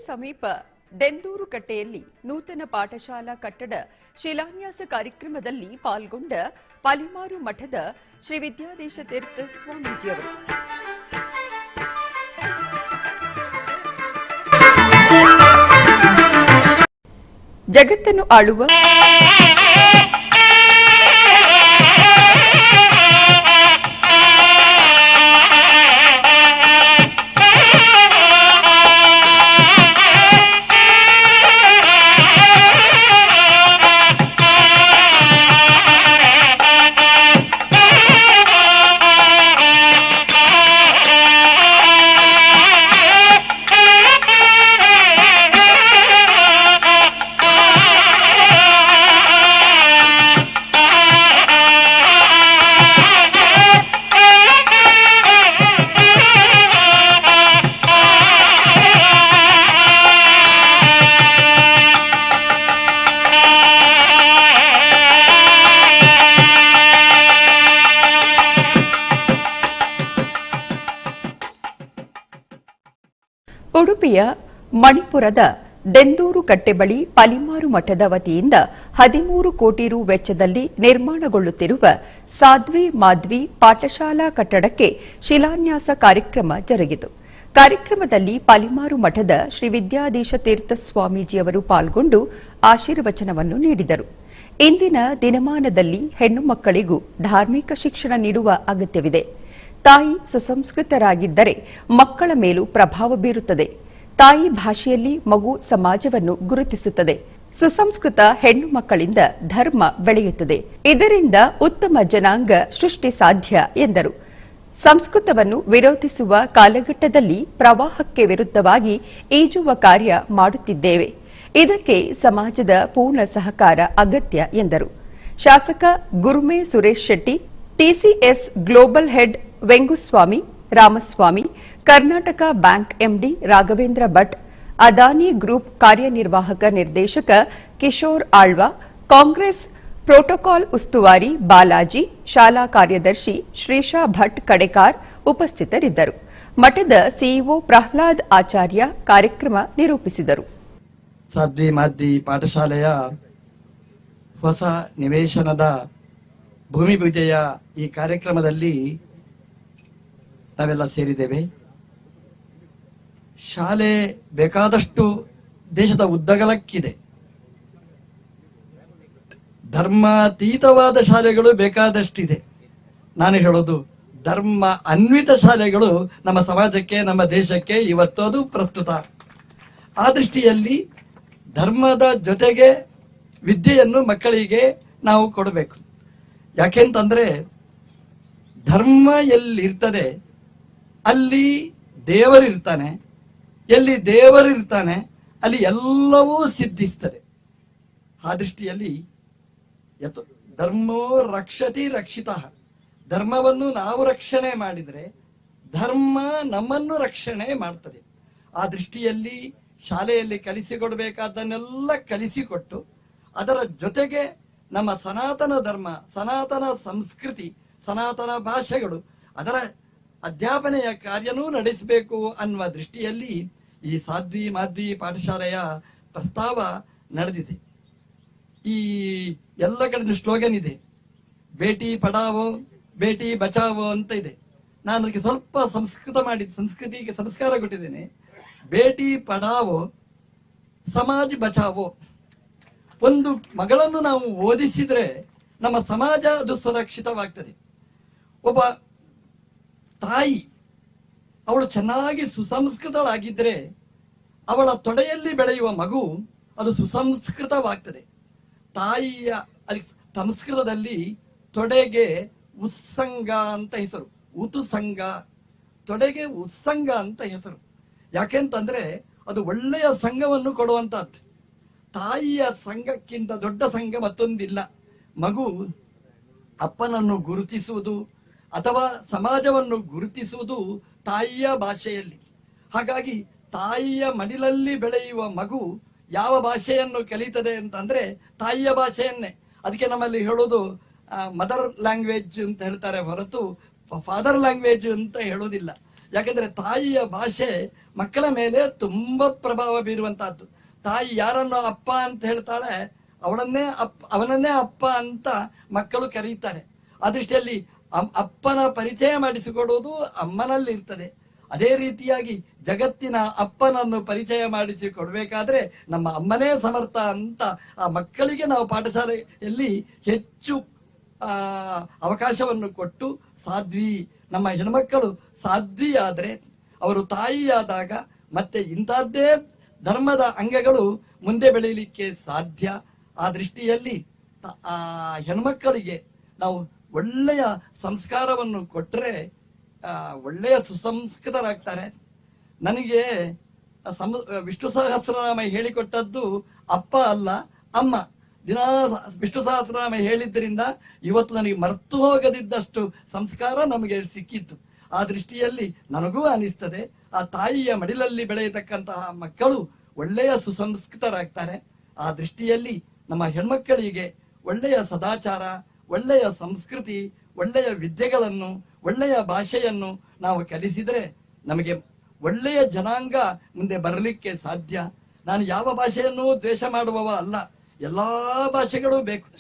ಸಮೀಪ ದೆಂದೂರು ಕಟ್ಟೆಯಲ್ಲಿ ನೂತನ ಪಾಠಶಾಲಾ ಕಟ್ಟಡ ಶಿಲಾನ್ಯಾಸ ಕಾರ್ಯಕ್ರಮದಲ್ಲಿ ಪಾಲ್ಗೊಂಡ ಪಾಲಿಮಾರು ಮಠದ ಶ್ರೀ ವಿದ್ಯಾಧೀಶ ತೀರ್ಥ ಸ್ವಾಮೀಜಿಯವರು. ಜಗತ್ತನ್ನು ಆಳುವ ಉಡುಪಿಯ ಮಣಿಪುರದ ದೆಂದೂರು ಕಟ್ಟೆ ಬಳಿ ಪಾಲಿಮಾರು ಮಠದ ವತಿಯಿಂದ 13 ಕೋಟಿ ರು ವೆಚ್ಚದಲ್ಲಿ ನಿರ್ಮಾಣಗೊಳ್ಳುತ್ತಿರುವ ಸಾಧ್ವಿ ಮಾಧ್ವಿ ಪಾಠಶಾಲಾ ಕಟ್ಟಡಕ್ಕೆ ಶಿಲಾನ್ಯಾಸ ಕಾರ್ಯಕ್ರಮ ಜರುಗಿತು. ಕಾರ್ಯಕ್ರಮದಲ್ಲಿ ಪಾಲಿಮಾರು ಮಠದ ಶ್ರೀ ವಿದ್ಯಾಧೀಶ ತೀರ್ಥ ಸ್ವಾಮೀಜಿಯವರು ಪಾಲ್ಗೊಂಡು ಆಶೀರ್ವಚನವನ್ನು ನೀಡಿದರು. ಇಂದಿನ ದಿನಮಾನದಲ್ಲಿ ಹೆಣ್ಣು ಮಕ್ಕಳಿಗೂ ಧಾರ್ಮಿಕ ಶಿಕ್ಷಣ ನೀಡುವ ಅಗತ್ಯವಿದೆ. ತಾಯಿ ಸುಸಂಸ್ಕೃತರಾಗಿದ್ದರೆ ಮಕ್ಕಳ ಮೇಲೂ ಪ್ರಭಾವ ಬೀರುತ್ತದೆ. ತಾಯಿ ಭಾಷೆಯಲ್ಲಿ ಮಗು ಸಮಾಜವನ್ನು ಗುರುತಿಸುತ್ತದೆ. ಸುಸಂಸ್ಕೃತ ಹೆಣ್ಣು ಮಕ್ಕಳಿಂದ ಧರ್ಮ ಬೆಳೆಯುತ್ತದೆ. ಇದರಿಂದ ಉತ್ತಮ ಜನಾಂಗ ಸೃಷ್ಟಿ ಸಾಧ್ಯ ಎಂದರು. ಸಂಸ್ಕೃತವನ್ನು ವಿರೋಧಿಸುವ ಕಾಲಘಟ್ಟದಲ್ಲಿ ಪ್ರವಾಹಕ್ಕೆ ವಿರುದ್ಧವಾಗಿ ಈಜುವ ಕಾರ್ಯ ಮಾಡುತ್ತಿದ್ದೇವೆ. ಇದಕ್ಕೆ ಸಮಾಜದ ಪೂರ್ಣ ಸಹಕಾರ ಅಗತ್ಯ ಎಂದರು. ಶಾಸಕ Gurme Suresh Shetty, TCS global head Venguswamy Ramaswamy, Karnataka bank MD Raghavendra Bhat, Adani group ಕಾರ್ಯನಿರ್ವಾಹಕ ನಿರ್ದೇಶಕ ಕಿಶೋರ್ ಆಳ್ವ, ಕಾಂಗ್ರೆಸ್ ಪ್ರೋಟೋಕಾಲ್ ಉಸ್ತುವಾರಿ ಬಾಲಾಜಿ, ಶಾಲಾ ಕಾರ್ಯದರ್ಶಿ ಶ್ರೀಶಾ ಭಟ್ ಕಡೆಕಾರ್ ಉಪಸ್ಥಿತರಿದ್ದರು. ಮಠದ ಸಿಇಒ ಪ್ರಹ್ಲಾದ್ ಆಚಾರ್ಯ ಕಾರ್ಯಕ್ರಮ ನಿರೂಪಿಸಿದರು. ಸಾಧ್ವಿ ಮಾಧ್ವಿ ಪಾಠಶಾಲೆಯ ಹೊಸ ನಿವೇಶನದ ಭೂಮಿ ಪೂಜೆಯ ಈ ಕಾರ್ಯಕ್ರಮದಲ್ಲಿ ನಾವೆಲ್ಲ ಸೇರಿದ್ದೇವೆ. ಶಾಲೆ ಬೇಕಾದಷ್ಟು ದೇಶದ ಉದ್ದಗಲಕ್ಕಿದೆ. ಧರ್ಮಾತೀತವಾದ ಶಾಲೆಗಳು ಬೇಕಾದಷ್ಟಿದೆ. ನಾನು ಹೇಳೋದು ಧರ್ಮ ಅನ್ವಿತ ಶಾಲೆಗಳು ನಮ್ಮ ಸಮಾಜಕ್ಕೆ, ನಮ್ಮ ದೇಶಕ್ಕೆ ಇವತ್ತು ಅದು ಪ್ರಸ್ತುತ. ಆ ದೃಷ್ಟಿಯಲ್ಲಿ ಧರ್ಮದ ಜೊತೆಗೆ ವಿದ್ಯೆಯನ್ನು ಮಕ್ಕಳಿಗೆ ನಾವು ಕೊಡಬೇಕು. ಯಾಕೆಂತಂದ್ರೆ ಧರ್ಮ ಎಲ್ಲಿರ್ತದೆ ಅಲ್ಲಿ ದೇವರಿರ್ತಾನೆ, ಎಲ್ಲಿ ದೇವರಿರ್ತಾನೆ ಅಲ್ಲಿ ಎಲ್ಲವೂ ಸಿದ್ಧಿಸ್ತದೆ. ಆ ದೃಷ್ಟಿಯಲ್ಲಿ ಧರ್ಮೋ ರಕ್ಷತಿ ರಕ್ಷಿತ. ಧರ್ಮವನ್ನು ನಾವು ರಕ್ಷಣೆ ಮಾಡಿದರೆ ಧರ್ಮ ನಮ್ಮನ್ನು ರಕ್ಷಣೆ ಮಾಡ್ತದೆ. ಆ ದೃಷ್ಟಿಯಲ್ಲಿ ಶಾಲೆಯಲ್ಲಿ ಕಲಿಸಿಕೊಡ್ಬೇಕಾದ್ದನ್ನೆಲ್ಲ ಕಲಿಸಿಕೊಟ್ಟು ಅದರ ಜೊತೆಗೆ ನಮ್ಮ ಸನಾತನ ಧರ್ಮ, ಸನಾತನ ಸಂಸ್ಕೃತಿ, ಸನಾತನ ಭಾಷೆಗಳು ಅದರ ಅಧ್ಯಾಪನೆಯ ಕಾರ್ಯನೂ ನಡೆಸಬೇಕು ಅನ್ನುವ ದೃಷ್ಟಿಯಲ್ಲಿ ಈ ಸಾಧ್ವಿ ಮಾಧ್ವಿ ಪಾಠಶಾಲೆಯ ಪ್ರಸ್ತಾವ ನಡೆದಿದೆ. ಈ ಎಲ್ಲ ಕಡೆ ಸ್ಲೋಗನ್ ಇದೆ, ಬೇಟಿ ಪಡಾವೋ ಬೇಟಿ ಬಚಾವೋ ಅಂತ ಇದೆ. ನಾನು ಅದಕ್ಕೆ ಸ್ವಲ್ಪ ಸಂಸ್ಕೃತಿಗೆ ಸಂಸ್ಕಾರ ಕೊಟ್ಟಿದ್ದೇನೆ. ಬೇಟಿ ಪಡಾವೋ ಸಮಾಜ ಬಚಾವೋ. ಒಂದು ಮಗಳನ್ನು ನಾವು ಓದಿಸಿದ್ರೆ ನಮ್ಮ ಸಮಾಜ ಅದು ಸುರಕ್ಷಿತವಾಗ್ತದೆ. ಒಬ್ಬ ತಾಯಿ ಅವಳು ಚೆನ್ನಾಗಿ ಸುಸಂಸ್ಕೃತಳಾಗಿದ್ರೆ ಅವಳ ತೊಡೆಯಲ್ಲಿ ಬೆಳೆಯುವ ಮಗು ಅದು ಸುಸಂಸ್ಕೃತವಾಗ್ತದೆ. ತಾಯಿಯ ಸಂಸ್ಕೃತದಲ್ಲಿ ತೊಡೆಗೆ ಉತ್ಸಂಗ ಅಂತ ಹೆಸರು, ಉತುಸಂಗ. ತೊಡೆಗೆ ಉತ್ಸಂಗ ಅಂತ ಹೆಸರು. ಯಾಕೆಂತಂದ್ರೆ ಅದು ಒಳ್ಳೆಯ ಸಂಘವನ್ನು ಕೊಡುವಂತಹದ್ದು. ತಾಯಿಯ ಸಂಘಕ್ಕಿಂತ ದೊಡ್ಡ ಸಂಘ ಮತ್ತೊಂದಿಲ್ಲ. ಮಗು ಅಪ್ಪನನ್ನು ಗುರುತಿಸುವುದು ಅಥವಾ ಸಮಾಜವನ್ನು ಗುರುತಿಸುವುದು ತಾಯಿಯ ಭಾಷೆಯಲ್ಲಿ. ಹಾಗಾಗಿ ತಾಯಿಯ ಮಡಿಲಲ್ಲಿ ಬೆಳೆಯುವ ಮಗು ಯಾವ ಭಾಷೆಯನ್ನು ಕಲಿತದೆ ಅಂತಂದ್ರೆ ತಾಯಿಯ ಭಾಷೆಯನ್ನೇ. ಅದಕ್ಕೆ ನಮ್ಮಲ್ಲಿ ಹೇಳೋದು ಮದರ್ ಲ್ಯಾಂಗ್ವೇಜ್ ಅಂತ ಹೇಳ್ತಾರೆ ಹೊರತು ಫಾದರ್ ಲ್ಯಾಂಗ್ವೇಜ್ ಅಂತ ಹೇಳೋದಿಲ್ಲ. ಯಾಕಂದ್ರೆ ತಾಯಿಯ ಭಾಷೆ ಮಕ್ಕಳ ಮೇಲೆ ತುಂಬಾ ಪ್ರಭಾವ ಬೀರುವಂತಹದ್ದು. ತಾಯಿ ಯಾರನ್ನು ಅಪ್ಪ ಅಂತ ಹೇಳ್ತಾಳೆ ಅವನನ್ನೇ ಅಪ್ಪ ಅಂತ ಮಕ್ಕಳು ಕರೀತಾರೆ. ಆ ದೃಷ್ಟಿಯಲ್ಲಿ ಅಪ್ಪನ ಪರಿಚಯ ಮಾಡಿಸಿಕೊಡುವುದು ಅಮ್ಮನಲ್ಲಿ ಇರ್ತದೆ. ಅದೇ ರೀತಿಯಾಗಿ ಜಗತ್ತಿನ ಅಪ್ಪನನ್ನು ಪರಿಚಯ ಮಾಡಿಸಿಕೊಡ್ಬೇಕಾದ್ರೆ ನಮ್ಮ ಅಮ್ಮನೇ ಸಮರ್ಥ ಅಂತ ಆ ಮಕ್ಕಳಿಗೆ ನಾವು ಪಾಠಶಾಲೆಯಲ್ಲಿ ಹೆಚ್ಚು ಅವಕಾಶವನ್ನು ಕೊಟ್ಟು ಸಾಧ್ವಿ, ನಮ್ಮ ಹೆಣ್ಮಕ್ಕಳು ಸಾಧ್ವಿಯಾದ್ರೆ ಅವರು ತಾಯಿಯಾದಾಗ ಮತ್ತೆ ಇಂಥದ್ದೇ ಧರ್ಮದ ಅಂಗಗಳು ಮುಂದೆ ಬೆಳೀಲಿಕ್ಕೆ ಸಾಧ್ಯ. ಆ ದೃಷ್ಟಿಯಲ್ಲಿ ಆ ಹೆಣ್ಮಕ್ಕಳಿಗೆ ನಾವು ಒಳ್ಳೆಯ ಸಂಸ್ಕಾರವನ್ನು ಕೊಟ್ಟರೆ ಒಳ್ಳೆಯ ಸುಸಂಸ್ಕೃತರಾಗ್ತಾರೆ. ನನಗೆ ವಿಷ್ಣು ಸಹಸ್ರನಾಮ ಹೇಳಿಕೊಟ್ಟದ್ದು ಅಪ್ಪ ಅಲ್ಲ ಅಮ್ಮ. ದಿನ ವಿಷ್ಣು ಸಹಸ್ರನಾಮ ಹೇಳಿದ್ರಿಂದ ಇವತ್ತು ನನಗೆ ಮರೆತು ಹೋಗದಿದ್ದಷ್ಟು ಸಂಸ್ಕಾರ ನಮಗೆ ಸಿಕ್ಕಿತ್ತು. ಆ ದೃಷ್ಟಿಯಲ್ಲಿ ನನಗೂ ಅನಿಸ್ತದೆ ಆ ತಾಯಿಯ ಮಡಿಲಲ್ಲಿ ಬೆಳೆಯತಕ್ಕಂತಹ ಮಕ್ಕಳು ಒಳ್ಳೆಯ ಸುಸಂಸ್ಕೃತರಾಗ್ತಾರೆ. ಆ ದೃಷ್ಟಿಯಲ್ಲಿ ನಮ್ಮ ಹೆಣ್ಮಕ್ಕಳಿಗೆ ಒಳ್ಳೆಯ ಸದಾಚಾರ, ಒಳ್ಳೆಯ ಸಂಸ್ಕೃತಿ, ಒಳ್ಳೆಯ ವಿದ್ಯೆಗಳನ್ನು, ಒಳ್ಳೆಯ ಭಾಷೆಯನ್ನು ನಾವು ಕಲಿಸಿದರೆ ನಮಗೆ ಒಳ್ಳೆಯ ಜನಾಂಗ ಮುಂದೆ ಬರಲಿಕ್ಕೆ ಸಾಧ್ಯ. ನಾನು ಯಾವ ಭಾಷೆಯನ್ನು ದ್ವೇಷ ಮಾಡುವವ ಅಲ್ಲ, ಎಲ್ಲಾ ಭಾಷೆಗಳು ಬೇಕು.